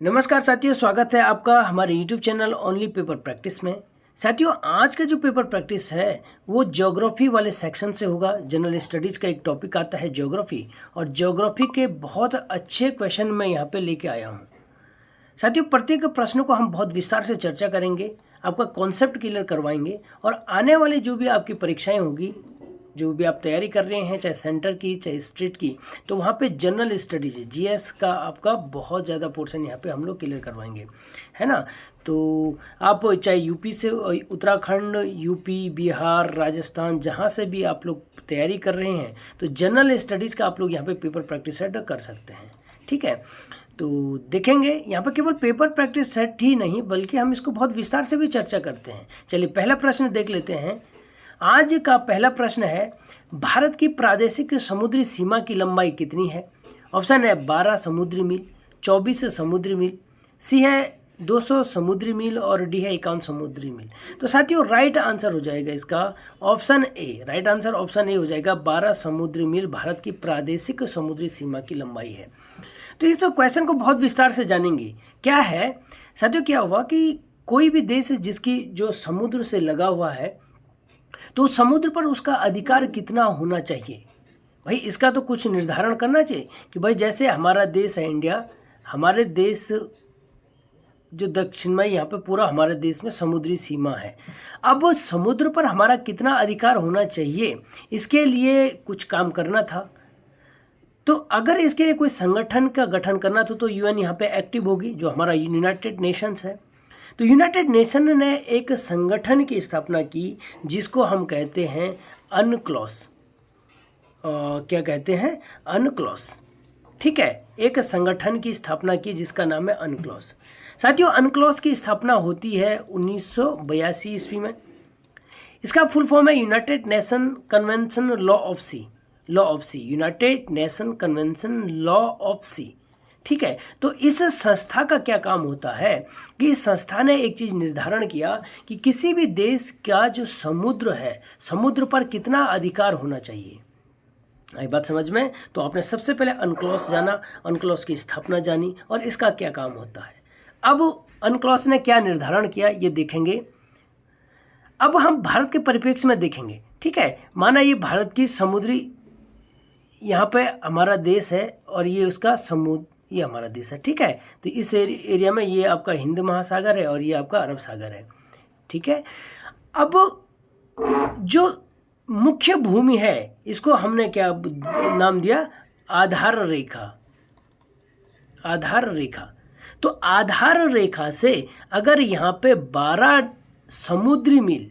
नमस्कार साथियों, स्वागत है आपका हमारे YouTube channel only paper practice में। साथियों, आज का जो पेपर प्रैक्टिस है वो ज्योग्राफी वाले सेक्शन से होगा। जनरल स्टडीज़ का एक टॉपिक आता है ज्योग्राफी, और ज्योग्राफी के बहुत अच्छे क्वेश्चन मैं यहाँ पे लेके आया हूँ। साथियों, प्रत्येक प्रश्न को हम बहुत विस्तार से चर्चा करेंगे, आपका कॉन्सेप्ट क्लियर करवाएंगे, और आने वाली जो भी आपकी परीक्षाएँ होगी, जो भी आप तैयारी कर रहे हैं, चाहे सेंटर की चाहे स्टेट की, तो वहाँ पे जनरल स्टडीज जीएस का आपका बहुत ज़्यादा पोर्शन यहाँ पे हम लोग क्लियर करवाएंगे, है ना। तो आप चाहे यूपी से, उत्तराखंड, यूपी, बिहार, राजस्थान, जहाँ से भी आप लोग तैयारी कर रहे हैं, तो जनरल स्टडीज़ का आप लोग यहाँ पे पेपर प्रैक्टिस सेट कर सकते हैं। ठीक है, तो देखेंगे यहाँ पर केवल पेपर प्रैक्टिस सेट ही नहीं, बल्कि हम इसको बहुत विस्तार से भी चर्चा करते हैं। चलिए पहला प्रश्न देख लेते हैं। आज का पहला प्रश्न है, भारत की प्रादेशिक समुद्री सीमा की लंबाई कितनी है? ऑप्शन है 12 समुद्री मील, 24 समुद्री मील, सी है 200 समुद्री मील, और डी है 51 समुद्री मील। तो साथियों, राइट आंसर हो जाएगा इसका option A. Right answer option A हो जाएगा, 12 समुद्री मील भारत की प्रादेशिक समुद्री सीमा की लंबाई है। तो इस क्वेश्चन को बहुत विस्तार से जानेंगे। क्या है साथियों, क्या हुआ कि कोई भी देश जिसकी जो समुद्र से लगा हुआ है, तो समुद्र पर उसका अधिकार कितना होना चाहिए? भाई इसका तो कुछ निर्धारण करना चाहिए कि भाई जैसे हमारा देश है इंडिया, हमारे देश जो दक्षिण में, यहाँ पे पूरा हमारे देश में समुद्री सीमा है। अब समुद्र पर हमारा कितना अधिकार होना चाहिए, इसके लिए कुछ काम करना था। तो अगर इसके लिए कोई संगठन का गठन करना था, तो यूएन यहाँ पे एक्टिव होगी, जो हमारा यूनाइटेड नेशंस है। तो यूनाइटेड नेशन ने एक संगठन की स्थापना की, जिसको हम कहते हैं अनक्लॉस। क्या कहते हैं? अनक्लॉस। ठीक है, एक संगठन की स्थापना की जिसका नाम है अनक्लॉस। साथियों, अनक्लॉस की स्थापना होती है 1982 ईस्वी में। इसका फुल फॉर्म है United Nation convention law of sea. Law of sea, United Nation convention law of sea. ठीक है, तो इस संस्था का क्या काम होता है कि इस संस्था ने एक चीज़ निर्धारण किया कि किसी भी देश का जो समुद्र है, समुद्र पर कितना अधिकार होना चाहिए। आई बात समझ में? तो आपने सबसे पहले अनक्लॉस जाना, अनक्लॉस की स्थापना जानी, और इसका क्या काम होता है। अब अनक्लॉस ने क्या निर्धारण किया ये देखेंगे। अब हम भारत के परिप्रेक्ष्य में देखेंगे। ठीक है, माना ये भारत की समुद्री, यहाँ पे हमारा देश है और ये उसका समुद्र, ये हमारा देश है। ठीक है, तो इस एरिया में ये आपका हिंद महासागर है और ये आपका अरब सागर है। ठीक है, अब जो मुख्य भूमि है, इसको हमने क्या नाम दिया? आधार रेखा। आधार रेखा। तो आधार रेखा से अगर यहाँ पे 12 समुद्री मील,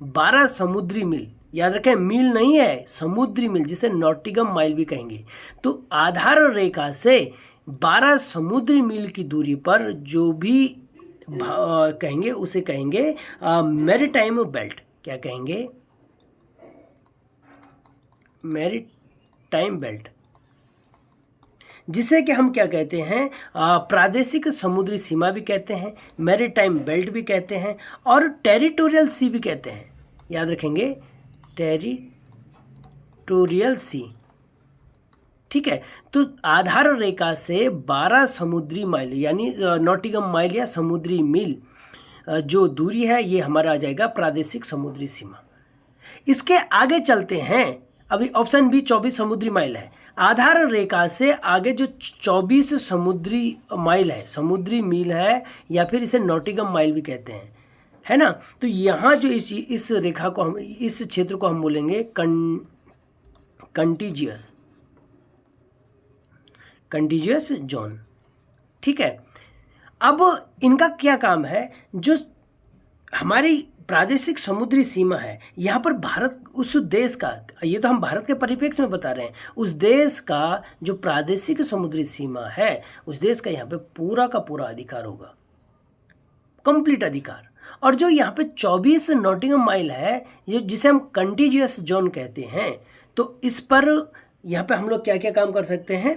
12 समुद्री मील, याद रखें मील नहीं है, समुद्री मील, जिसे नॉटिगम माइल भी कहेंगे। तो आधार रेखा से 12 समुद्री मील की दूरी पर जो भी कहेंगे उसे कहेंगे मैरीटाइम बेल्ट। क्या कहेंगे? मैरीटाइम बेल्ट, जिसे कि हम क्या कहते हैं? प्रादेशिक समुद्री सीमा भी कहते हैं, मैरीटाइम बेल्ट भी कहते हैं, और टेरिटोरियल सी भी कहते हैं। याद रखेंगे, टेरिटोरियल सी। ठीक है, तो आधार रेखा से 12 समुद्री माइल, यानी नॉटिगम माइल या समुद्री मील जो दूरी है, ये हमारा आ जाएगा प्रादेशिक समुद्री सीमा। इसके आगे चलते हैं। अभी ऑप्शन बी 24 समुद्री माइल है। आधार रेखा से आगे जो 24 समुद्री माइल है, समुद्री मील है, या फिर इसे नॉटिगम माइल भी कहते हैं, है ना। तो यहाँ जो इस रेखा को हम, इस क्षेत्र को हम बोलेंगे कंटीजियस जोन। ठीक है, अब इनका क्या काम है? जो हमारी प्रादेशिक समुद्री सीमा है, यहाँ पर भारत, उस देश का, ये तो हम भारत के परिप्रेक्ष्य में बता रहे हैं, उस देश का जो प्रादेशिक समुद्री सीमा है, उस देश का यहाँ पे पूरा का पूरा अधिकार होगा, कंप्लीट अधिकार। और जो यहाँ पे 24 नॉटिगम माइल है, ये जिसे हम कंटीजियस जोन कहते हैं, तो इस पर यहाँ पे हम लोग क्या क्या काम कर सकते हैं?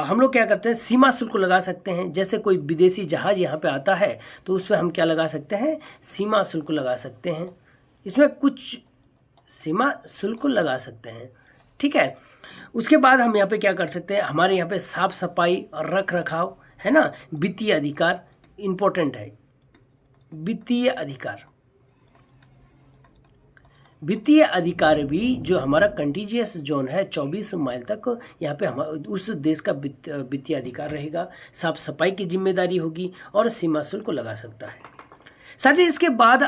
हम लोग क्या करते हैं? सीमा शुल्क लगा सकते हैं। जैसे कोई विदेशी जहाज यहाँ पे आता है, तो उस पर हम क्या लगा सकते हैं? सीमा शुल्क लगा सकते हैं। इसमें कुछ सीमा शुल्क लगा सकते हैं। ठीक है, उसके बाद हम यहाँ पे क्या कर सकते हैं? हमारे यहाँ पे साफ सफाई और रख रखाव, है ना। वित्तीय अधिकार इंपॉर्टेंट है। वित्तीय अधिकार, वित्तीय अधिकार भी जो हमारा कंटीजियस जोन है 24 माइल तक, यहाँ पे हम उस देश का वित्तीय अधिकार रहेगा, साफ सफाई की जिम्मेदारी होगी और सीमा शुल्क लगा सकता है। साथ ही इसके बाद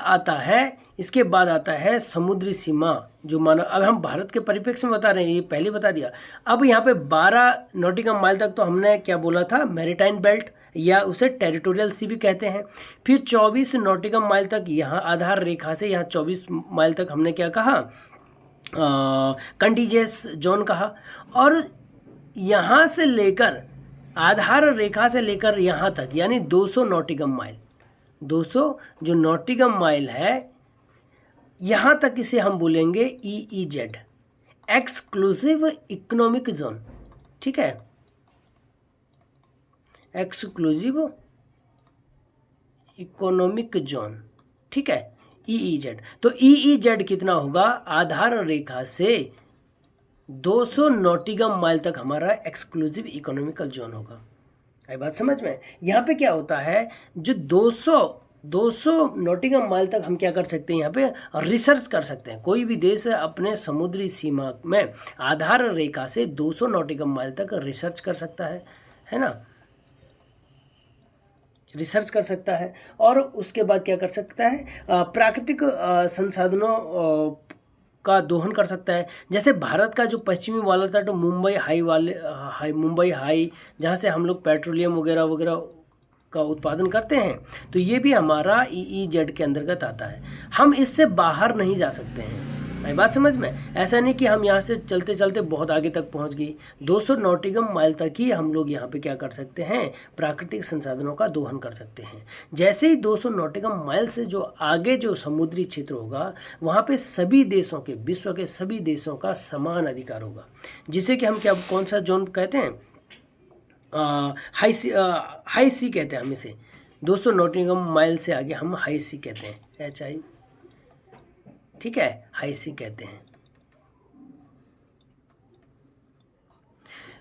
आता है समुद्री सीमा, जो मानो अब हम भारत के परिप्रेक्ष्य में बता रहे हैं, ये पहले बता दिया। अब यहाँ पे 12 नॉटिकल माइल तक तो हमने क्या बोला था, मैरीटाइम बेल्ट या उसे टेरिटोरियल सी भी कहते हैं। फिर 24 नॉटिकल माइल तक यहाँ आधार रेखा से यहाँ 24 माइल तक हमने क्या कहा, कंटीजियस जोन कहा। और यहाँ से लेकर आधार रेखा से लेकर यहाँ तक यानी 200 नॉटिकल माइल, 200 जो नॉटिकल माइल है, यहाँ तक इसे हम बोलेंगे EEZ, एक्सक्लूसिव इकोनॉमिक जोन। ठीक है, एक्सक्लूसिव इकोनॉमिक जोन। ठीक है, EEZ। तो EEZ कितना होगा, आधार रेखा से 200 नॉटिकल माइल तक हमारा एक्सक्लूसिव इकोनॉमिकल जोन होगा। आई बात समझ में। यहाँ पे क्या होता है, जो 200 नॉटिकल माइल तक हम क्या कर सकते हैं, यहाँ पे रिसर्च कर सकते हैं। कोई भी देश अपने समुद्री सीमा में आधार रेखा से 200 नॉटिकल माइल तक रिसर्च कर सकता है ना, रिसर्च कर सकता है। और उसके बाद क्या कर सकता है, प्राकृतिक संसाधनों का दोहन कर सकता है। जैसे भारत का जो पश्चिमी वाला था, तो मुंबई हाई जहाँ से हम लोग पेट्रोलियम वगैरह वगैरह का उत्पादन करते हैं, तो ये भी हमारा EEZ के अंतर्गत आता है। हम इससे बाहर नहीं जा सकते हैं। आई बात समझ में। ऐसा नहीं कि हम यहाँ से चलते चलते बहुत आगे तक पहुँच गए, 200 नॉटिकल माइल तक ही हम लोग यहाँ पे क्या कर सकते हैं, प्राकृतिक संसाधनों का दोहन कर सकते हैं। जैसे ही 200 नॉटिकल माइल से जो आगे जो समुद्री क्षेत्र होगा, वहाँ पे सभी देशों के, विश्व के सभी देशों का समान अधिकार होगा, जिसे कि हम क्या, कौन सा जोन कहते हैं, हाई सी कहते हैं हम इसे। 200 नॉटिकल माइल से आगे हम हाई सी कहते हैं, HI। ठीक है, हाई सी कहते हैं।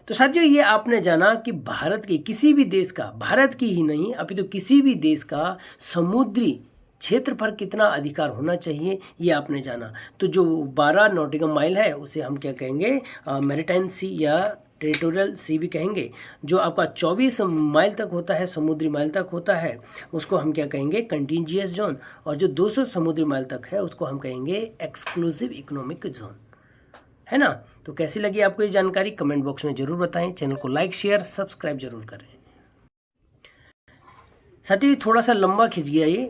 तो साथियों, ये आपने जाना कि भारत के किसी भी देश का, भारत की ही नहीं अपितु तो किसी भी देश का समुद्री क्षेत्र पर कितना अधिकार होना चाहिए, ये आपने जाना। तो जो 12 नॉटिकल माइल है उसे हम क्या कहेंगे, मैरीटाइम सी या टेरिटोरियल सी भी कहेंगे। जो आपका 24 माइल तक होता है, समुद्री माइल तक होता है, उसको हम क्या कहेंगे, कंटीजियस जोन। और जो 200 समुद्री माइल तक है उसको हम कहेंगे एक्सक्लूसिव इकोनॉमिक जोन, है ना। तो कैसी लगी आपको ये जानकारी, कमेंट बॉक्स में जरूर बताएं। चैनल को लाइक शेयर सब्सक्राइब जरूर करें। साथ ही थोड़ा सा लंबा खिंच गया ये।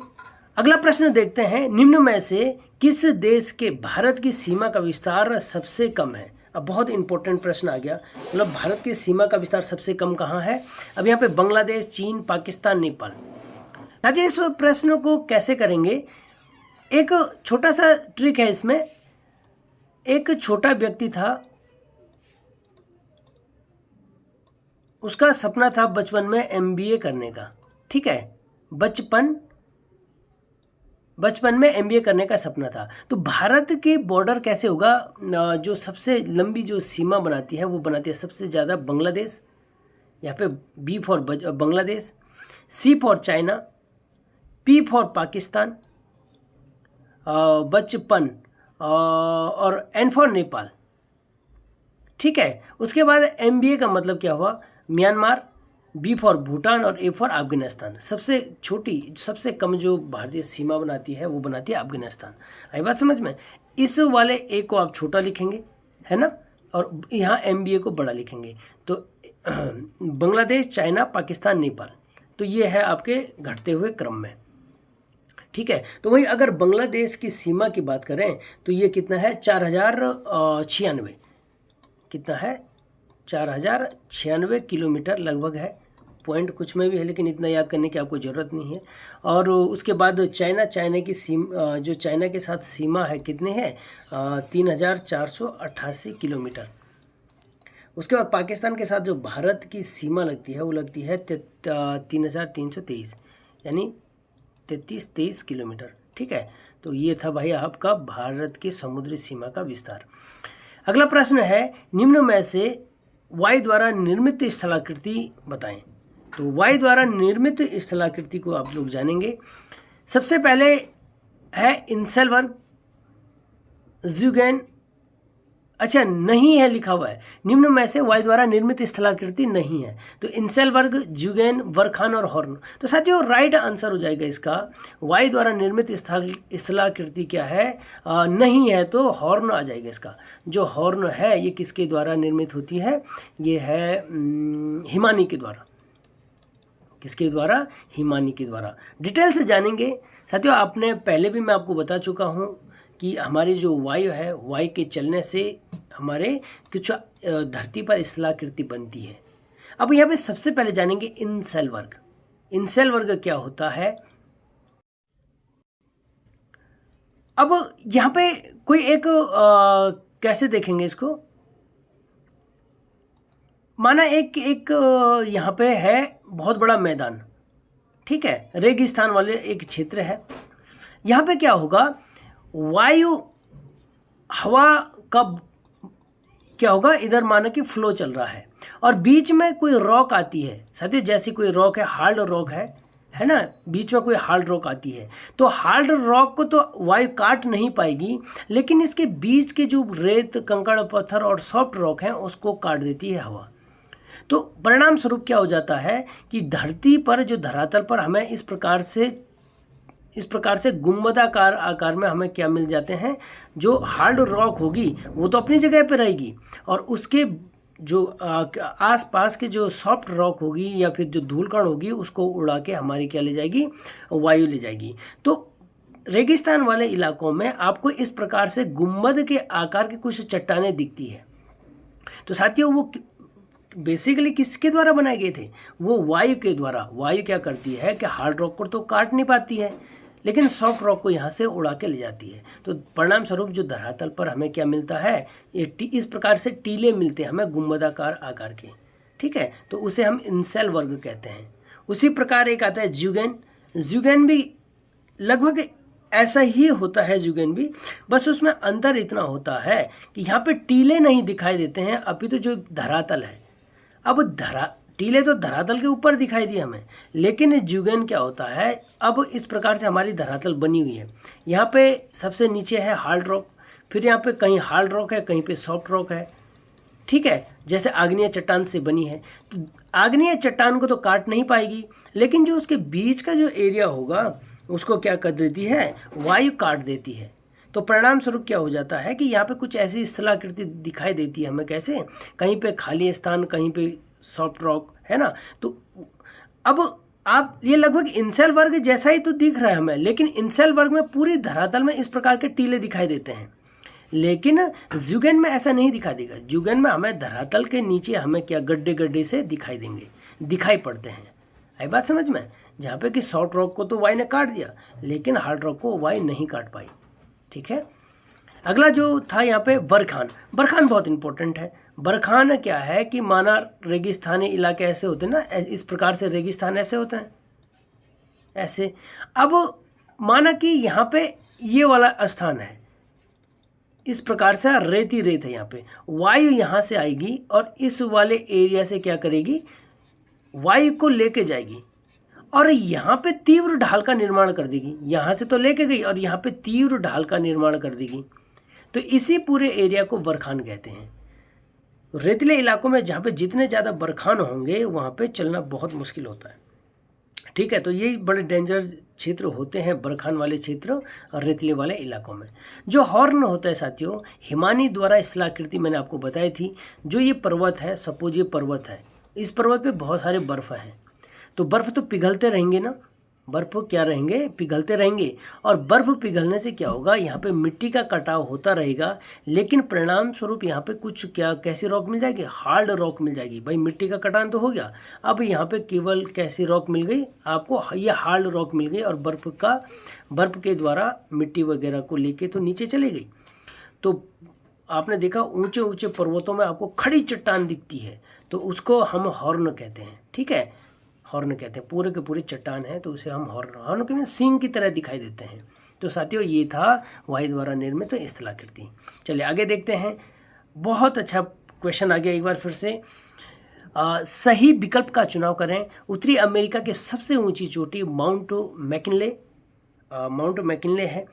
अगला प्रश्न देखते हैं, निम्न में से किस देश के भारत की सीमा का विस्तार सबसे कम है। अब बहुत इंपॉर्टेंट प्रश्न आ गया, मतलब भारत की सीमा का विस्तार सबसे कम कहाँ है। अब यहाँ पे बांग्लादेश, चीन, पाकिस्तान, नेपाल। साथियों, इस प्रश्न को कैसे करेंगे, एक छोटा सा ट्रिक है इसमें। एक छोटा व्यक्ति था, उसका सपना था बचपन में MBA करने का। ठीक है, बचपन में MBA करने का सपना था। तो भारत के बॉर्डर कैसे होगा, जो सबसे लंबी जो सीमा बनाती है वो बनाती है सबसे ज़्यादा बांग्लादेश। यहाँ पे B for Bangladesh, C for China, P for Pakistan, बचपन और N फॉर नेपाल। ठीक है, उसके बाद MBA का मतलब क्या हुआ, म्यांमार, B फॉर भूटान और A फॉर अफगानिस्तान। सबसे छोटी, सबसे कम जो भारतीय सीमा बनाती है वो बनाती है अफगानिस्तान। आई बात समझ में। इस वाले A को आप छोटा लिखेंगे, है ना, और यहाँ MBA को बड़ा लिखेंगे। तो बांग्लादेश, चाइना, पाकिस्तान, नेपाल, तो ये है आपके घटते हुए क्रम में। ठीक है, तो वही अगर बांग्लादेश की सीमा की बात करें तो ये कितना है, 4096। कितना है, 4096 किलोमीटर लगभग है। पॉइंट कुछ में भी है, लेकिन इतना याद करने की आपको ज़रूरत नहीं है। और उसके बाद चाइना की सीमा, जो चाइना के साथ सीमा है कितनी है, 3488 किलोमीटर। उसके बाद पाकिस्तान के साथ जो भारत की सीमा लगती है वो लगती है 3323, यानी 33 किलोमीटर। ठीक है, तो ये था भाई आपका भारत की समुद्री सीमा का विस्तार। अगला प्रश्न है, निम्न में से वायु द्वारा निर्मित स्थलाकृति बताएं। तो वायु द्वारा निर्मित स्थलाकृति को आप लोग जानेंगे। सबसे पहले है इंसेलबर्ग, ज़्यूगेन, अच्छा नहीं है लिखा हुआ है, निम्न में से वायु द्वारा निर्मित स्थलाकृति नहीं है। तो इंसेलबर्ग, ज़्यूगेन, वरखान और हॉर्न। तो साथियों राइट आंसर हो जाएगा इसका, वायु द्वारा निर्मित स्थलाकृति क्या है, नहीं है, तो हॉर्न आ जाएगा इसका। जो हॉर्न है ये किसके द्वारा निर्मित होती है, ये है हिमानी के द्वारा। किसके द्वारा, हिमानी के द्वारा। डिटेल से जानेंगे साथियों। आपने पहले भी मैं आपको बता चुका हूँ कि हमारी जो वायु है, वायु के चलने से हमारे कुछ धरती पर स्थलाकृति बनती है। अब यहाँ पे सबसे पहले जानेंगे इंसेलबर्ग। इंसेलबर्ग क्या होता है। अब यहाँ पे कोई एक कैसे देखेंगे इसको, माना एक यहाँ पे है बहुत बड़ा मैदान, ठीक है, रेगिस्तान वाले एक क्षेत्र है। यहाँ पे क्या होगा, वायु हवा का क्या होगा, इधर माना कि फ्लो चल रहा है और बीच में कोई रॉक आती है साथियों, जैसी कोई रॉक है, हार्ड रॉक है ना, बीच में कोई हार्ड रॉक आती है। तो हार्ड रॉक को तो वायु काट नहीं पाएगी, लेकिन इसके बीच के जो रेत, कंकड़, पत्थर और सॉफ्ट रॉक हैं उसको काट देती है हवा। तो परिणाम स्वरूप क्या हो जाता है कि धरती पर, जो धरातल पर हमें इस प्रकार से गुंबदाकार आकार में हमें क्या मिल जाते हैं, जो हार्ड रॉक होगी वो तो अपनी जगह पे रहेगी और उसके जो आसपास के जो सॉफ्ट रॉक होगी या फिर जो धूलकण होगी उसको उड़ा के हमारी क्या ले जाएगी, वायु ले जाएगी। तो रेगिस्तान वाले इलाकों में आपको इस प्रकार से गुंबद के आकार की कुछ चट्टानें दिखती है। तो साथियों वो बेसिकली किसके द्वारा बनाए गए थे, वो वायु के द्वारा। वायु क्या करती है कि हार्ड रॉक को तो काट नहीं पाती है, लेकिन सॉफ्ट रॉक को यहाँ से उड़ा के ले जाती है। तो परिणाम स्वरूप जो धरातल पर हमें क्या मिलता है, ये इस प्रकार से टीले मिलते हैं हमें गुंबदाकार आकार के, ठीक है। तो उसे हम इंसेलबर्ग कहते हैं। उसी प्रकार एक आता है ज़्यूगेन। ज़्यूगेन भी लगभग ऐसा ही होता है, ज़्यूगेन भी, बस उसमें अंतर इतना होता है कि यहाँ पे टीले नहीं दिखाई देते हैं, अपितु जो धरातल है, अब टीले तो धरातल के ऊपर दिखाई दी हमें, लेकिन ज़्यूगेन क्या होता है, अब इस प्रकार से हमारी धरातल बनी हुई है। यहाँ पे सबसे नीचे है हार्ड रॉक, फिर यहाँ पे कहीं हार्ड रॉक है, कहीं पे सॉफ्ट रॉक है, ठीक है, जैसे आग्नेय चट्टान से बनी है। तो आग्नेय चट्टान को तो काट नहीं पाएगी, लेकिन जो उसके बीच का जो एरिया होगा उसको क्या कर देती है, वायु काट देती है। तो परिणाम स्वरूप क्या हो जाता है कि यहाँ पे कुछ ऐसी स्थलाकृति दिखाई देती है हमें, कैसे, कहीं पे खाली स्थान, कहीं पे सॉफ्ट रॉक, है ना। तो अब आप ये लगभग इंसेलबर्ग जैसा ही तो दिख रहा है हमें, लेकिन इंसेलबर्ग में पूरी धरातल में इस प्रकार के टीले दिखाई देते हैं, लेकिन ज़्यूगेन में ऐसा नहीं दिखाई देगा। ज़्यूगेन में हमें धरातल के नीचे हमें क्या गड्ढे गड्ढे से दिखाई देंगे, दिखाई पड़ते हैं। आई बात समझ में, जहाँ पे कि सॉफ्ट रॉक को तो वायु ने काट दिया, लेकिन हार्ड रॉक को वायु नहीं काट पाई, ठीक है। अगला जो था यहाँ पे बरखान। बरखान बहुत इंपॉर्टेंट है। बरखान क्या है कि माना रेगिस्तानी इलाके ऐसे होते हैं ना, इस प्रकार से रेगिस्तान ऐसे होते हैं, ऐसे। अब माना कि यहाँ पे ये वाला स्थान है, इस प्रकार से रेती रेत है, यहाँ पे वायु यहाँ से आएगी और इस वाले एरिया से क्या करेगी, वायु को लेके जाएगी और यहाँ पे तीव्र ढाल का निर्माण कर देगी। यहाँ से तो लेके गई और यहाँ पे तीव्र ढाल का निर्माण कर देगी। तो इसी पूरे एरिया को बरखान कहते हैं। रेतीले इलाकों में जहाँ पे जितने ज़्यादा बरखान होंगे वहाँ पे चलना बहुत मुश्किल होता है, ठीक है। तो ये बड़े डेंजर क्षेत्र होते हैं बरखान वाले क्षेत्र और रेतीले वाले इलाकों में। जो हॉर्न होता है साथियों, हिमानी द्वारा स्थलाकृति मैंने आपको बताई थी। जो ये पर्वत है, सपोज ये पर्वत है, इस पर्वत पे बहुत सारे बर्फ़ हैं, तो बर्फ़ तो पिघलते रहेंगे ना, बर्फ़ क्या रहेंगे, पिघलते रहेंगे। और बर्फ़ पिघलने से क्या होगा, यहाँ पे मिट्टी का कटाव होता रहेगा, लेकिन परिणाम स्वरूप यहाँ पे कुछ क्या, कैसी रॉक मिल जाएगी, हार्ड रॉक मिल जाएगी। भाई मिट्टी का कटान तो हो गया, अब यहाँ पे केवल कैसी रॉक मिल गई आपको, ये हार्ड रॉक मिल गई और बर्फ़ के द्वारा मिट्टी वगैरह को लेके तो नीचे चले गई। तो आपने देखा ऊंचे ऊंचे पर्वतों में आपको खड़ी चट्टान दिखती है, तो उसको हम हॉर्न कहते हैं, ठीक है, हॉर्न कहते हैं। पूरे के पूरे चट्टान है तो उसे हम हॉर्न के सींग की तरह दिखाई देते हैं। तो साथियों ये था वायु द्वारा निर्मित स्थलाकृति। चलिए आगे देखते हैं। बहुत अच्छा क्वेश्चन आ गया एक बार फिर से। सही विकल्प का चुनाव करें। उत्तरी अमेरिका की सबसे ऊंची चोटी माउंट मैकिनले है।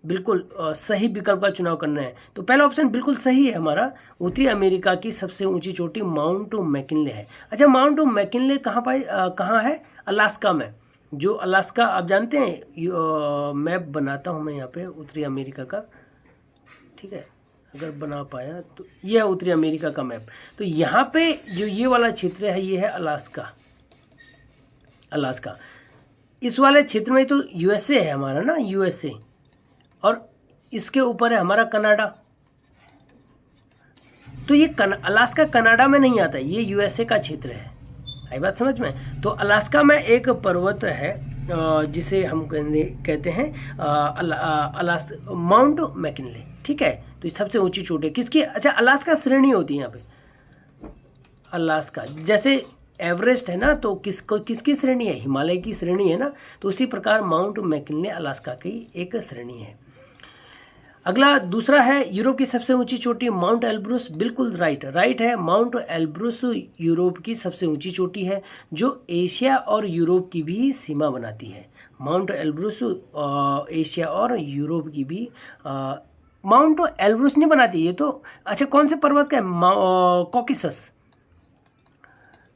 बिल्कुल सही विकल्प का चुनाव करना है। तो पहला ऑप्शन बिल्कुल सही है हमारा, उत्तरी अमेरिका की सबसे ऊंची चोटी माउंट मैकिनले है। अच्छा, माउंट मैकिनले कहाँ है? अलास्का में। जो अलास्का आप जानते हैं, मैप बनाता हूँ मैं यहाँ पे उत्तरी अमेरिका का, ठीक है, अगर बना पाया तो ये है उत्तरी अमेरिका का मैप। तो यहाँ पे जो ये वाला क्षेत्र है ये है अलास्का। इस वाले क्षेत्र में तो यूएसए है हमारा ना, यूएसए, और इसके ऊपर है हमारा कनाडा। तो ये अलास्का कनाडा में नहीं आता, ये यूएसए का क्षेत्र है। आई बात समझ में? तो अलास्का में एक पर्वत है जिसे हम कहते हैं माउंट मैकिनले, ठीक है। तो ये सबसे ऊंची चोटी है किसकी? अच्छा, अलास्का श्रेणी होती है यहाँ पे। अलास्का जैसे एवरेस्ट है ना, तो किसकी श्रेणी है? हिमालय की श्रेणी है ना। तो उसी प्रकार माउंट मैकिनले अलास्का की एक श्रेणी है। अगला दूसरा है यूरोप की सबसे ऊंची चोटी माउंट एल्ब्रुस। बिल्कुल राइट है। माउंट एल्ब्रुस यूरोप की सबसे ऊंची चोटी है जो एशिया और यूरोप की भी सीमा बनाती है। माउंट एल्ब्रुस एशिया और यूरोप की भी माउंट एल्ब्रुस नहीं बनाती ये तो। अच्छा, कौन से पर्वत का है?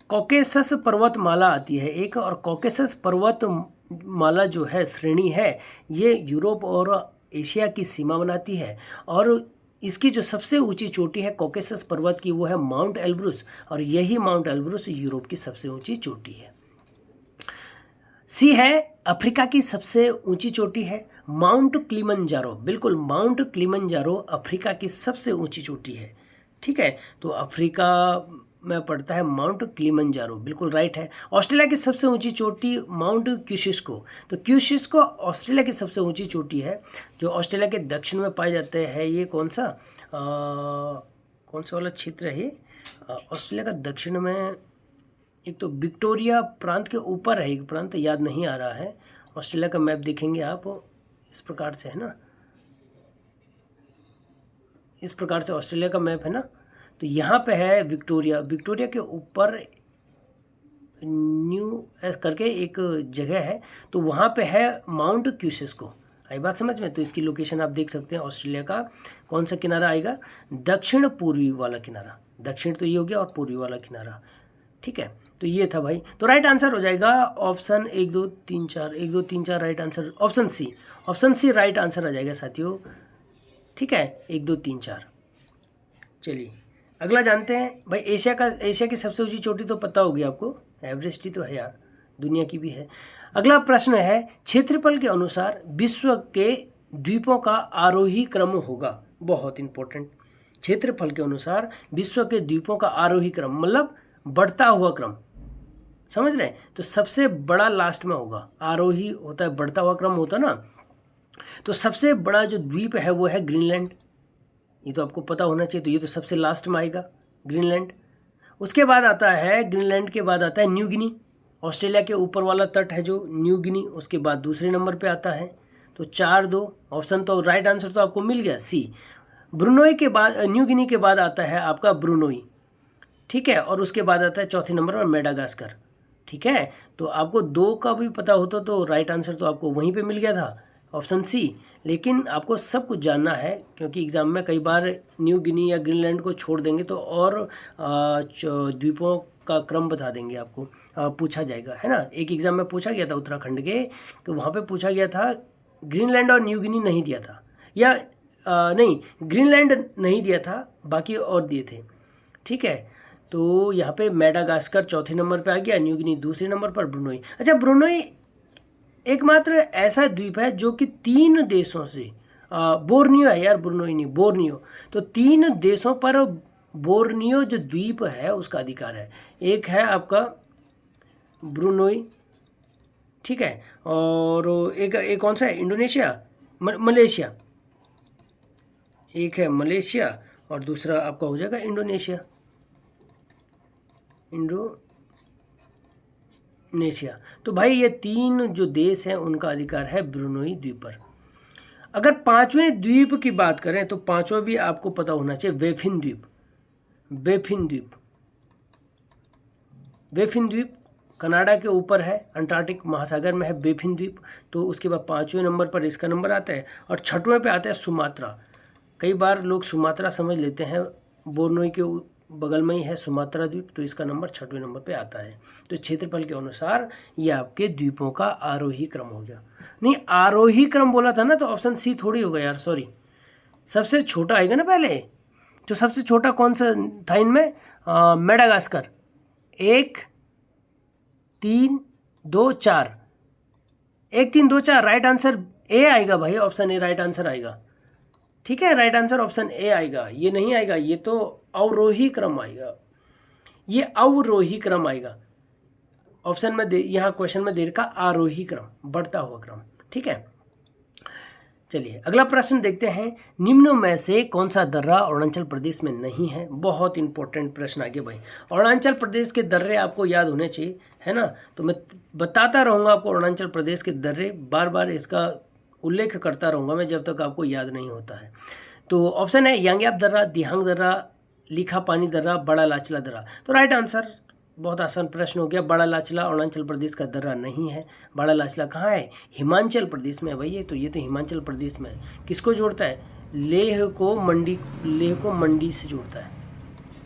कॉकेसस पर्वतमाला आती है एक, और कॉकेसस पर्वतमाला जो है श्रेणी है ये यूरोप और एशिया की सीमा बनाती है। और इसकी जो सबसे ऊंची चोटी है कॉकेसस पर्वत की वो है माउंट एल्ब्रुस, और यही माउंट एल्ब्रुस यूरोप की सबसे ऊंची चोटी है। सी है अफ्रीका की सबसे ऊंची चोटी है माउंट किलिमंजारो। बिल्कुल, माउंट किलिमंजारो अफ्रीका की सबसे ऊंची चोटी है, ठीक है। तो अफ्रीका में पड़ता है माउंट किलिमंजारो, बिल्कुल राइट है। ऑस्ट्रेलिया की सबसे ऊंची चोटी माउंट क्यूशिस्को। तो क्यूशिस्को ऑस्ट्रेलिया की सबसे ऊंची चोटी है जो ऑस्ट्रेलिया के दक्षिण में पाए जाते हैं। ये कौन सा वाला क्षेत्र है ये? ऑस्ट्रेलिया का दक्षिण में एक तो विक्टोरिया प्रांत के ऊपर है एक प्रांत, याद नहीं आ रहा है। ऑस्ट्रेलिया का मैप देखेंगे आप, इस प्रकार से है ना, इस प्रकार से ऑस्ट्रेलिया का मैप है ना। तो यहाँ पे है विक्टोरिया के ऊपर न्यू एस करके एक जगह है, तो वहाँ पे है माउंट क्यूसिस्को। आई बात समझ में? तो इसकी लोकेशन आप देख सकते हैं। ऑस्ट्रेलिया का कौन सा किनारा आएगा? दक्षिण पूर्वी वाला किनारा। दक्षिण तो ये हो गया और पूर्वी वाला किनारा, ठीक है। तो ये था भाई। तो राइट आंसर हो जाएगा option 1 2 3 4, 1 2 3 4 right answer option C right answer आ जाएगा साथियों, ठीक है। 1 2 3 4। चलिए अगला जानते हैं भाई। एशिया की सबसे ऊंची चोटी तो पता होगी आपको, एवरेस्ट ही तो है यार, दुनिया की भी है। अगला प्रश्न है क्षेत्रफल के अनुसार विश्व के द्वीपों का आरोही क्रम होगा। बहुत इंपॉर्टेंट। क्षेत्रफल के अनुसार विश्व के द्वीपों का आरोही क्रम मतलब बढ़ता हुआ क्रम, समझ रहे हैं? तो सबसे बड़ा लास्ट में होगा। आरोही होता है, बढ़ता हुआ क्रम होता ना। तो सबसे बड़ा जो द्वीप है वो है ग्रीनलैंड, ये तो आपको पता होना चाहिए। तो ये तो सबसे लास्ट में आएगा ग्रीनलैंड। उसके बाद आता है, ग्रीनलैंड के बाद आता है न्यू गिनी। ऑस्ट्रेलिया के ऊपर वाला तट है जो न्यू गिनी, उसके बाद दूसरे नंबर पे आता है। तो 4 2 ऑप्शन, तो राइट आंसर तो आपको मिल गया सी। ब्रुनोई के बाद, न्यू गिनी के बाद आता है आपका ब्रुनोई, ठीक है। और उसके बाद आता है चौथे नंबर पर मेडागास्कर, ठीक है। तो आपको 2 का भी पता होता तो राइट आंसर तो आपको वहीं पे मिल गया था, ऑप्शन सी। लेकिन आपको सब कुछ जानना है क्योंकि एग्जाम में कई बार न्यू गिनी या ग्रीनलैंड को छोड़ देंगे तो और द्वीपों का क्रम बता देंगे आपको, पूछा जाएगा, है ना। एक एग्जाम में पूछा गया था उत्तराखंड के, कि वहाँ पे पूछा गया था ग्रीनलैंड और न्यू गिनी नहीं दिया था, या नहीं, ग्रीनलैंड नहीं दिया था, बाकी और दिए थे, ठीक है। तो यहाँ पे मेडागास्कर चौथे नंबर पे आ गया, न्यू गिनी दूसरे नंबर पर, ब्रुनोई। अच्छा, ब्रुनोई एकमात्र ऐसा द्वीप है जो कि 3 देशों से, बोर्नियो है यार, ब्रुनोई नहीं, बोर्नियो। तो 3 देशों पर बोर्नियो जो द्वीप है उसका अधिकार है। एक है आपका ब्रुनोई, ठीक है, और एक कौन सा है? Indonesia, Malaysia. एक है मलेशिया और दूसरा आपका हो जाएगा इंडोनेशिया। तो भाई ये 3 जो देश हैं उनका अधिकार है ब्रुनोई द्वीप पर। अगर 5वें द्वीप की बात करें तो 5वां भी आपको पता होना चाहिए, वेफिन द्वीप। बेफिन द्वीप। बेफिन द्वीप कनाडा के ऊपर है, अंटार्कटिक महासागर में है बेफिन द्वीप। तो उसके बाद 5वें नंबर पर इसका नंबर आता है और 6वें पे आता है सुमात्रा। कई बार लोग सुमात्रा समझ लेते हैं, बोर्नोई के बगल में ही है सुमात्रा द्वीप, तो इसका नंबर 6वें नंबर पे आता है। तो क्षेत्रफल के अनुसार ये आपके द्वीपों का आरोही क्रम हो गया। नहीं, आरोही क्रम बोला था ना, तो ऑप्शन सी थोड़ी होगा यार, सॉरी। सबसे छोटा आएगा ना पहले, तो सबसे छोटा कौन सा था इनमें? मेडागास्कर। 1 3 2 4, 1 3 2 4, राइट आंसर ए आएगा भाई, ऑप्शन ए राइट आंसर आएगा। ठीक है, राइट आंसर ऑप्शन ए आएगा, ये नहीं आएगा, ये तो अवरोही क्रम आएगा, ये अवरोही क्रम आएगा। ऑप्शन में यहाँ क्वेश्चन में दे रखा आरोही क्रम, बढ़ता हुआ क्रम। ठीक है, चलिए अगला प्रश्न देखते हैं। निम्नों में से कौन सा दर्रा अरुणाचल प्रदेश में नहीं है? बहुत इंपॉर्टेंट प्रश्न आगे भाई। अरुणाचल प्रदेश के दर्रे आपको याद होने चाहिए, है ना, तो मैं बताता रहूँगा आपको अरुणाचल प्रदेश के दर्रे, बार बार इसका उल्लेख करता रहूँगा मैं जब तक आपको याद नहीं होता है। तो ऑप्शन है यांग्याप दर्रा, दिहांग दर्रा, लिखा पानी दर्रा, बड़ा लाचला दर्रा। तो राइट आंसर, बहुत आसान प्रश्न हो गया, बड़ा लाचला अरुणाचल प्रदेश का दर्रा नहीं है। बड़ा लाचला कहाँ है? हिमाचल प्रदेश में है भाई, तो ये तो हिमाचल प्रदेश में है। किसको जोड़ता है? लेह को मंडी से जोड़ता है।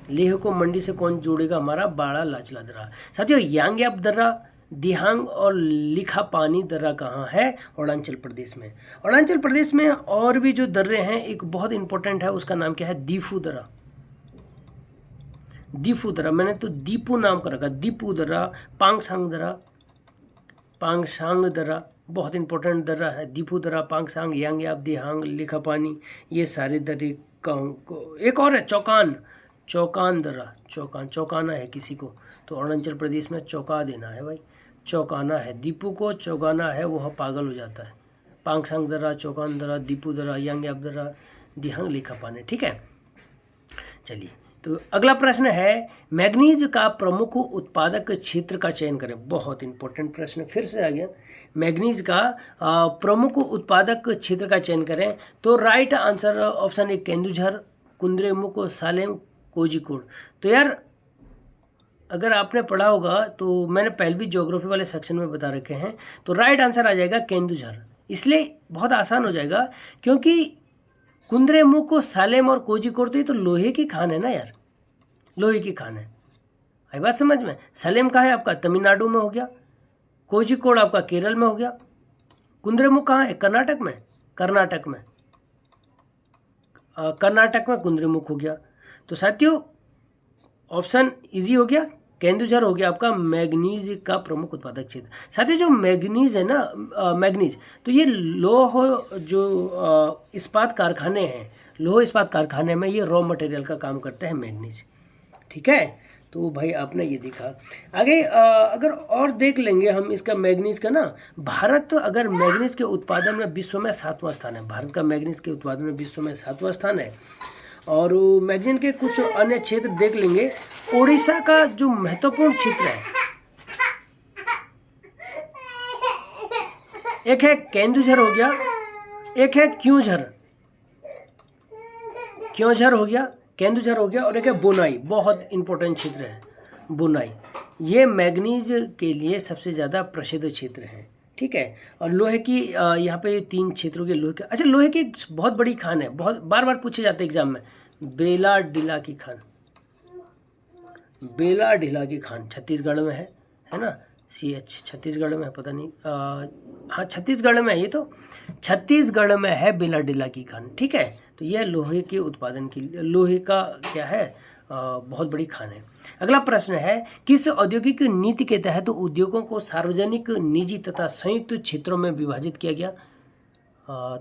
लेह को मंडी से कौन जोड़ेगा? हमारा बड़ा लाचला दर्रा। साथियों, यांग्याप दर्रा, दिहांग और लिखा पानी दर्रा कहाँ है? अरुणाचल प्रदेश में। अरुणाचल प्रदेश में और भी जो दर्रे हैं, एक बहुत इंपॉर्टेंट है, उसका नाम क्या है? दीफू दर्रा। दीफू दर्रा, मैंने तो दीपू नाम कर रखा, दीपू दर्रा, पांगसांग दर्रा, बहुत इंपॉर्टेंट दर्रा है। दीपू दर्रा, पांगसांग, यांग्याप, दिहांग, लिखा पानी, ये सारे दर्रे का। एक और है चौकान दर्रा, चौकाना है किसी को, तो अरुणाचल प्रदेश में चौका देना है भाई, चौकाना है। दीपू को चौकाना है, वह पागल हो जाता है। पांगसांग दर्रा, चौकान दर्रा, दीपू दर्रा, यांग्याप दर्रा, दिहांग, लिखा पानी। ठीक है, चलिए तो अगला प्रश्न है, मैग्नीज का प्रमुख उत्पादक क्षेत्र का चयन करें। बहुत इंपॉर्टेंट प्रश्न फिर से आ गया। मैग्नीज का प्रमुख उत्पादक क्षेत्र का चयन करें, तो right answer option A Keonjhar, Kudremukh, Salem, Kozhikode. तो यार अगर आपने पढ़ा होगा तो मैंने पहले भी ज्योग्राफी वाले सेक्शन में बता रखे हैं, तो राइट आंसर आ जाएगा केंदुझर। इसलिए बहुत आसान हो जाएगा, क्योंकि कुद्रेमुख, सालेम और कोझिकोड तो ये तो लोहे की खान है ना यार, लोहे की खान है। आई बात समझ में? सालेम कहाँ है आपका? तमिलनाडु में हो गया। कोझिकोड आपका केरल में हो गया। कुद्रेमुख कहाँ है? कर्नाटक में कुद्रेमुख हो गया। तो साथियों ऑप्शन इजी हो गया, केंदुझर हो गया आपका मैग्नीज का प्रमुख उत्पादक क्षेत्र। साथियों जो मैग्नीज है ना, मैग्नीज, तो ये लौह जो इस्पात कारखाने हैं, लौह इस्पात कारखाने में ये रॉ मटेरियल का काम करते हैं मैग्नीज। ठीक है, तो भाई आपने ये देखा। आगे अगर और देख लेंगे हम इसका मैग्नीज का ना, भारत अगर मैग्नीज के उत्पादन में विश्व में 7वां स्थान है। भारत का मैग्नीज के उत्पादन में विश्व में 7वां स्थान है। और मैग्नीज के कुछ अन्य क्षेत्र देख लेंगे। उड़ीसा का जो महत्वपूर्ण क्षेत्र है, एक है केंदुझर हो गया, एक है क्योंझर हो गया, केंदुझर हो गया, और एक है बोनाई। बहुत इंपॉर्टेंट क्षेत्र है बोनाई। ये मैग्नीज के लिए सबसे ज़्यादा प्रसिद्ध क्षेत्र है। ठीक है, और लोहे की यहाँ पे 3 क्षेत्रों के लोहे के। अच्छा, लोहे की बहुत बड़ी खान है, बहुत बार बार पूछे जाते हैं एग्जाम में, बेलाडीला की खान। बेलाडीला की खान छत्तीसगढ़ में है ना, छत्तीसगढ़ में है, पता नहीं, हाँ छत्तीसगढ़ में है, ये तो छत्तीसगढ़ में है बेलाडीला की खान। ठीक है, तो यह लोहे के उत्पादन की, लोहे का क्या है, बहुत बड़ी खान है। अगला प्रश्न है, किस औद्योगिक नीति के तहत उद्योगों को सार्वजनिक, निजी तथा संयुक्त क्षेत्रों में विभाजित किया गया?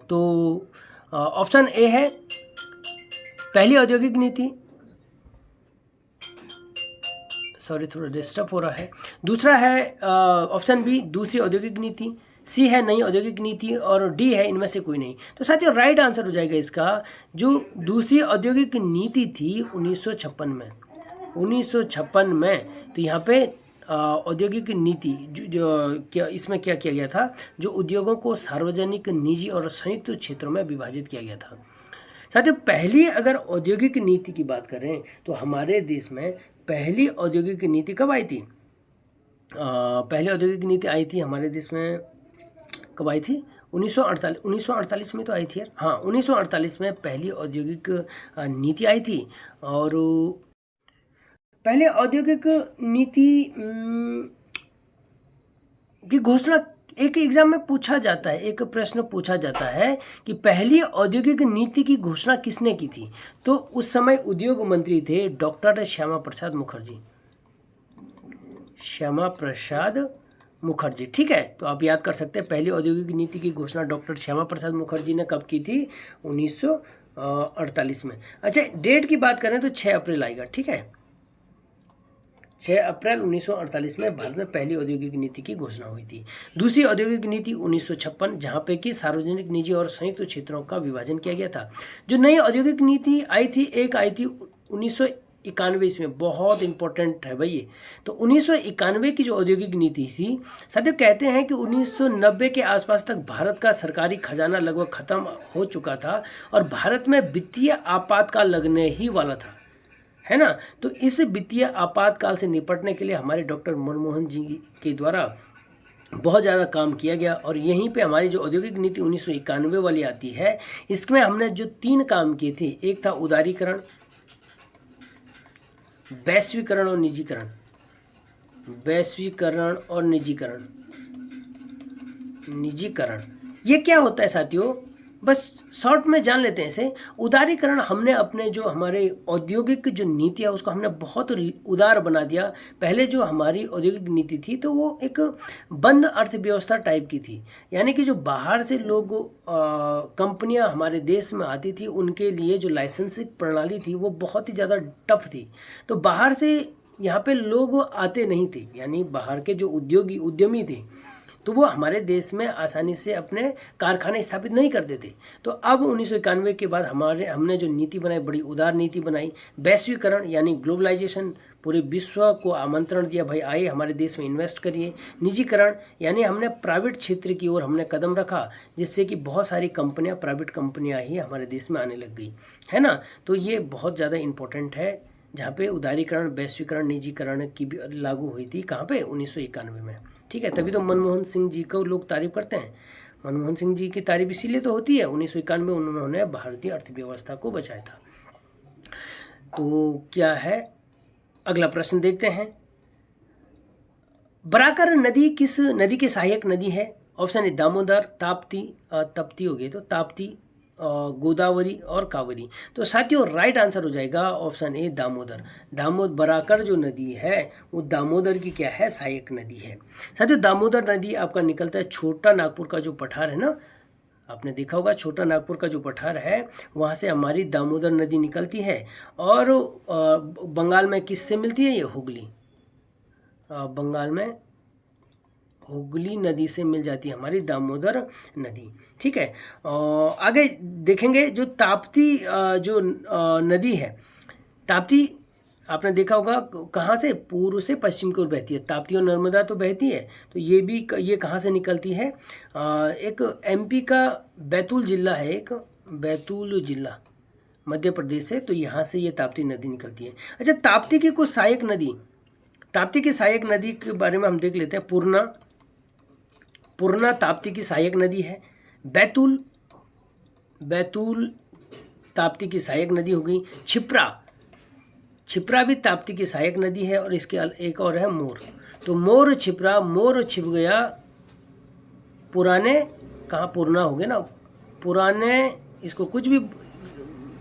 तो ऑप्शन ए है पहली औद्योगिक नीति, सॉरी थोड़ा डिस्टर्ब हो रहा है। दूसरा है ऑप्शन बी दूसरी औद्योगिक नीति, सी है नई औद्योगिक नीति, और डी है इनमें से कोई नहीं। तो साथियों राइट आंसर हो जाएगा इसका, जो दूसरी औद्योगिक नीति थी 1956 में। तो यहाँ पे औद्योगिक नीति जो इसमें क्या किया गया था, जो उद्योगों को सार्वजनिक, निजी और संयुक्त क्षेत्रों में विभाजित किया गया था। साथियों, पहली अगर औद्योगिक नीति की बात करें तो हमारे देश में पहली औद्योगिक नीति कब आई थी? पहली औद्योगिक नीति आई थी हमारे देश में, कब आई थी? 1948 में तो आई थी यार। हाँ, 1948 में पहली औद्योगिक नीति आई थी। और पहले औद्योगिक नीति की घोषणा एक एग्जाम में पूछा जाता है, एक प्रश्न पूछा जाता है कि पहली औद्योगिक नीति की घोषणा किसने की थी? तो उस समय उद्योग मंत्री थे डॉक्टर श्यामा प्रसाद मुखर्जी। श्यामा प्रसाद मुखर्जी, ठीक है। तो आप याद कर सकते हैं पहली औद्योगिक नीति की घोषणा डॉक्टर श्यामा प्रसाद मुखर्जी ने कब की थी? 1948 में। अच्छा, डेट की बात करें तो 6 अप्रैल आएगा, ठीक है। 6 अप्रैल 1948 में भारत में पहली औद्योगिक नीति की घोषणा हुई थी। दूसरी औद्योगिक नीति 1956, जहां पे कि सार्वजनिक, निजी और संयुक्त क्षेत्रों का विभाजन किया गया था। जो नई औद्योगिक नीति आई थी, एक आई थी 1991 इसमें, बहुत इंपॉर्टेंट है भाई ये। तो 1991 की जो औद्योगिक नीति थी, साथियों कहते हैं कि 1990 के आसपास तक भारत का सरकारी खजाना लगभग खत्म हो चुका था और भारत में वित्तीय आपातकाल लगने ही वाला था, है ना। तो इस वित्तीय आपातकाल से निपटने के लिए हमारे डॉक्टर मनमोहन जी के द्वारा बहुत ज़्यादा काम किया गया। और यहीं पे हमारी जो औद्योगिक नीति 1991 वाली आती है, इसमें हमने जो 3 काम किए थे, एक था उदारीकरण, वैश्वीकरण और निजीकरण। वैश्वीकरण और निजीकरण ये क्या होता है साथियों? बस शॉर्ट में जान लेते हैं इसे। उदारीकरण, हमने अपने जो हमारे औद्योगिक जो नीति है उसको हमने बहुत उदार बना दिया। पहले जो हमारी औद्योगिक नीति थी तो वो एक बंद अर्थव्यवस्था टाइप की थी, यानी कि जो बाहर से लोग कंपनियां हमारे देश में आती थी, उनके लिए जो लाइसेंसिंग प्रणाली थी वो बहुत ही ज़्यादा टफ थी। तो बाहर से यहाँ पे लोग आते नहीं थे, यानी बाहर के जो उद्यमी थे तो वो हमारे देश में आसानी से अपने कारखाने स्थापित नहीं करते थे। तो अब 1991 के बाद हमने जो नीति बनाई, बड़ी उदार नीति बनाई। वैश्वीकरण यानी ग्लोबलाइजेशन, पूरे विश्व को आमंत्रण दिया, भाई आइए हमारे देश में इन्वेस्ट करिए। निजीकरण यानी हमने प्राइवेट क्षेत्र की ओर हमने कदम रखा, जिससे कि बहुत सारी कंपनियां, प्राइवेट कंपनियां ही हमारे देश में आने लग गई, है ना। तो ये बहुत ज़्यादा इम्पोर्टेंट है, जहाँ पे उदारीकरण, वैश्वीकरण, निजीकरण की भी लागू हुई थी। कहाँ पे? 1991 में, ठीक है। तभी तो मनमोहन सिंह जी को लोग तारीफ करते हैं। मनमोहन सिंह जी की तारीफ इसीलिए तो होती है, 1991 में उन्होंने भारतीय अर्थव्यवस्था को बचाया था। तो क्या है, अगला प्रश्न देखते हैं। बराकर नदी किस नदी की सहायक नदी है? ऑप्शन ए दामोदर, ताप्ती, तप्ती हो गई तो ताप्ती, गोदावरी और कावेरी। तो साथियों राइट आंसर हो जाएगा ऑप्शन ए दामोदर। बराकर जो नदी है वो दामोदर की क्या है? सहायक नदी है। साथियों दामोदर नदी आपका निकलता है छोटा नागपुर का जो पठार है ना, आपने देखा होगा छोटा नागपुर का जो पठार है वहाँ से हमारी दामोदर नदी निकलती है। और बंगाल में किससे मिलती है? ये हुगली, बंगाल में हुगली नदी से मिल जाती है हमारी दामोदर नदी, ठीक है। आगे देखेंगे जो ताप्ती जो नदी है, ताप्ती आपने देखा होगा कहाँ से? पूर्व से पश्चिम की ओर बहती है। ताप्ती और नर्मदा तो बहती है, तो ये कहाँ से निकलती है? एक एमपी का बैतूल जिला है, एक बैतूल जिला मध्य प्रदेश से, तो यहाँ से ये ताप्ती नदी निकलती है। अच्छा, ताप्ती की कुछ सहायक नदी, ताप्ती की सहायक नदी के बारे में हम देख लेते हैं। पूर्णा ताप्ती की सहायक नदी है। बैतूल ताप्ती की सहायक नदी हो गई। छिप्रा भी ताप्ती की सहायक नदी है। और इसके एक और है मोर। तो मोर छिप गया पुराने, कहाँ पूर्णा हो गया ना, पुराने, इसको कुछ भी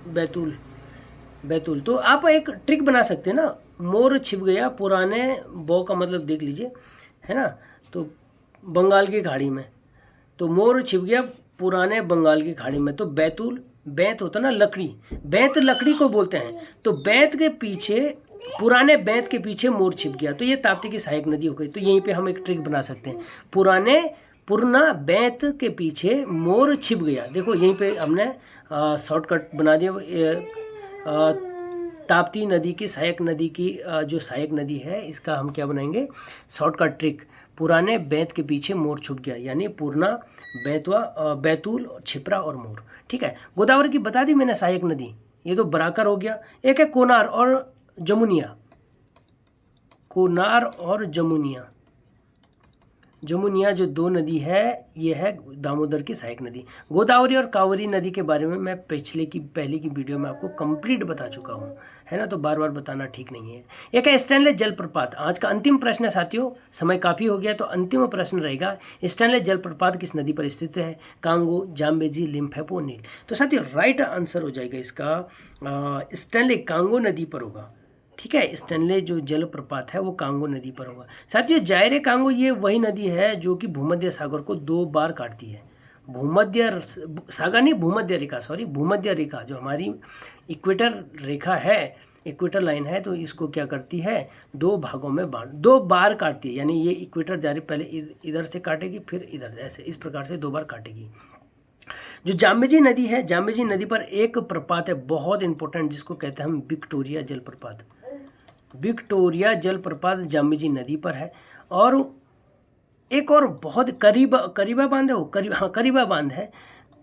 बैतूल। तो आप एक ट्रिक बना सकते हैं ना, मोर छिप गया पुराने, बो का मतलब देख लीजिए, है ना। तो बंगाल की खाड़ी में, तो मोर छिप गया पुराने बंगाल की खाड़ी में। तो बैंत होता ना लकड़ी, बैंत लकड़ी को बोलते हैं। तो बैंत के पीछे, पुराने बैंत के पीछे मोर छिप गया, तो ये ताप्ती की सहायक नदी हो गई। तो यहीं पे हम एक ट्रिक बना सकते हैं, पुराना बैंत के पीछे मोर छिप गया। देखो यहीं पे हमने शॉर्टकट बना दिया। ताप्ती नदी की सहायक नदी की जो सहायक नदी है इसका हम क्या बनाएंगे, शॉर्टकट ट्रिक। पुराने बेंत के पीछे मोर छुप गया, यानी पूर्णा, बेतवा, बैतूल, छिपरा और मोर। ठीक है, गोदावरी की बता दी मैंने सहायक नदी, ये तो बराकर हो गया। एक है कोनार और जमुनिया, कोनार और जमुनिया। जमुनिया जो दो नदी है ये है दामोदर की सहायक नदी। गोदावरी और कावेरी नदी के बारे में मैं पहले की वीडियो में आपको कंप्लीट बता चुका हूँ, है ना, तो बार बार बताना ठीक नहीं है। एक है स्टैनले जलप्रपात। आज का अंतिम प्रश्न है साथियों, समय काफ़ी हो गया तो अंतिम प्रश्न रहेगा, स्टैनले जलप्रपात किस नदी पर स्थित है? कांगो, जाम्बेजी, लिम्फेपो, नील। तो साथियों राइट आंसर हो जाएगा इसका स्टैनले कांगो नदी पर होगा। ठीक है, स्टैनले जो जलप्रपात है वो कांगो नदी पर होगा। साथियों जायरे कांगो ये वही नदी है जो कि भूमध्य सागर को 2 बार काटती है। भूमध्य सागर नहीं, भूमध्य रेखा, सॉरी, भूमध्य रेखा जो हमारी इक्वेटर रेखा है, इक्वेटर लाइन है, तो इसको क्या करती है, 2 भागों में बांट 2 बार काटती है। यानी ये इक्वेटर जा रही, पहले इधर से काटेगी फिर इधर से, ऐसे इस प्रकार से 2 बार काटेगी। जो जाम्बेजी नदी है, जाम्बेजी नदी पर एक प्रपात है बहुत इंपॉर्टेंट, जिसको कहते हैं हम विक्टोरिया जलप्रपात। विक्टोरिया जलप्रपात जाम्बेजी नदी पर है। और एक और बहुत करीबा बांध है वो, करीबा बांध है,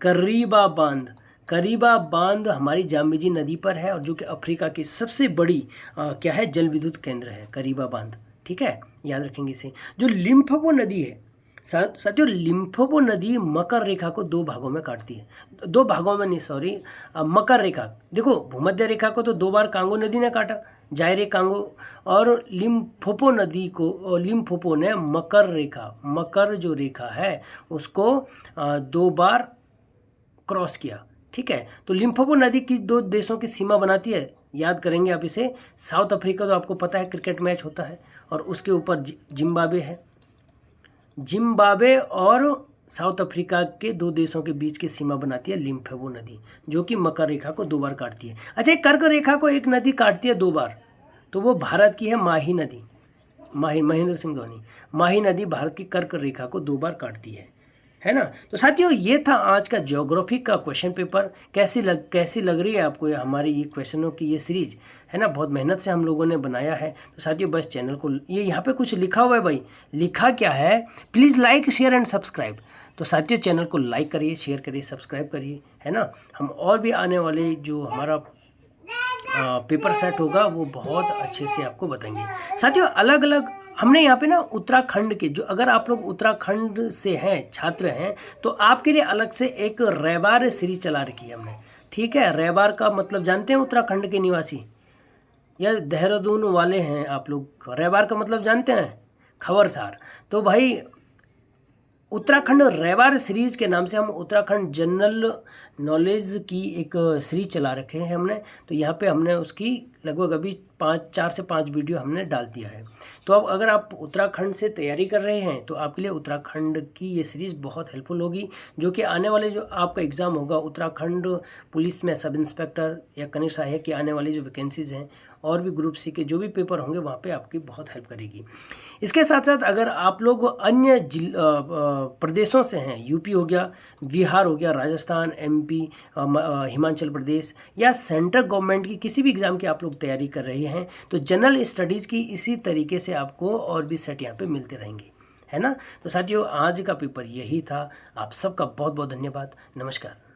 करीबा बांध हमारी जाम्बेजी नदी पर है, और जो कि अफ्रीका की सबसे बड़ी क्या है, जल विद्युत केंद्र है करीबा बांध। ठीक है, याद रखेंगे इसे। जो लिम्फोपो नदी है साथियों, लिम्फोपो नदी मकर रेखा को 2 भागों में काटती है, 2 भागों में नहीं, सॉरी, मकर रेखा। देखो भूमध्य रेखा को तो 2 बार कांगो नदी ने काटा, जायरे कांगो, और लिम्फोपो नदी को लिम्फोपो ने मकर जो रेखा है उसको 2 बार क्रॉस किया। ठीक है, तो लिम्फोपो नदी की 2 देशों की सीमा बनाती है, याद करेंगे आप इसे। साउथ अफ्रीका तो आपको पता है क्रिकेट मैच होता है, और उसके ऊपर जिम्बाब्वे है। जिम्बाब्वे और साउथ अफ्रीका के 2 देशों के बीच की सीमा बनाती है लिम्फोपो नदी, जो कि मकर रेखा को 2 बार काटती है। अच्छा, कर्क रेखा को एक नदी काटती है 2 बार, तो वो भारत की है माही नदी। महेंद्र सिंह धोनी, माही नदी भारत की कर्क रेखा को 2 बार काटती है ना। तो साथियों ये था आज का ज्योग्राफी का क्वेश्चन पेपर। कैसी लग रही है आपको ये हमारी ये क्वेश्चनों की ये सीरीज, है ना, बहुत मेहनत से हम लोगों ने बनाया है। तो साथियों बस चैनल को, ये यहाँ पे कुछ लिखा हुआ है भाई, लिखा क्या है, please like share and subscribe. तो साथियों चैनल को लाइक करिए, शेयर करिए, सब्सक्राइब करिए, है ना। हम और भी आने वाले जो हमारा पेपर सेट होगा वो बहुत अच्छे से आपको बताएंगे। साथियों अलग अलग हमने यहाँ पे ना उत्तराखंड के, जो अगर आप लोग उत्तराखंड से हैं, छात्र हैं, तो आपके लिए अलग से एक रैबार सीरीज चला रखी है हमने। ठीक है, रैबार का मतलब जानते हैं उत्तराखंड के निवासी या देहरादून वाले हैं आप लोग, रैबार का मतलब जानते हैं, खबरसार। तो भाई उत्तराखंड रैबार सीरीज के नाम से हम उत्तराखंड जनरल नॉलेज की एक सीरीज चला रखे हैं हमने। तो यहाँ पे हमने उसकी लगभग अभी 4 से 5 वीडियो हमने डाल दिया है। तो अब अगर आप उत्तराखंड से तैयारी कर रहे हैं तो आपके लिए उत्तराखंड की ये सीरीज़ बहुत हेल्पफुल होगी, जो कि आने वाले जो आपका एग्ज़ाम होगा उत्तराखंड पुलिस में सब इंस्पेक्टर या कनिष्ठ सहायक की आने वाली जो वैकेंसीज़ हैं, और भी ग्रुप सी के जो भी पेपर होंगे वहाँ पे आपकी बहुत हेल्प करेगी। इसके साथ साथ अगर आप लोग अन्य प्रदेशों से हैं, यूपी हो गया, बिहार हो गया, राजस्थान, MP, हिमाचल प्रदेश, या सेंट्रल गवर्नमेंट की किसी भी एग्ज़ाम की आप लोग तैयारी कर रहे हैं, तो जनरल स्टडीज़ की इसी तरीके से आपको और भी सेट यहाँ पे मिलते रहेंगे, है ना। तो साथियों आज का पेपर यही था। आप सबका बहुत बहुत धन्यवाद। नमस्कार।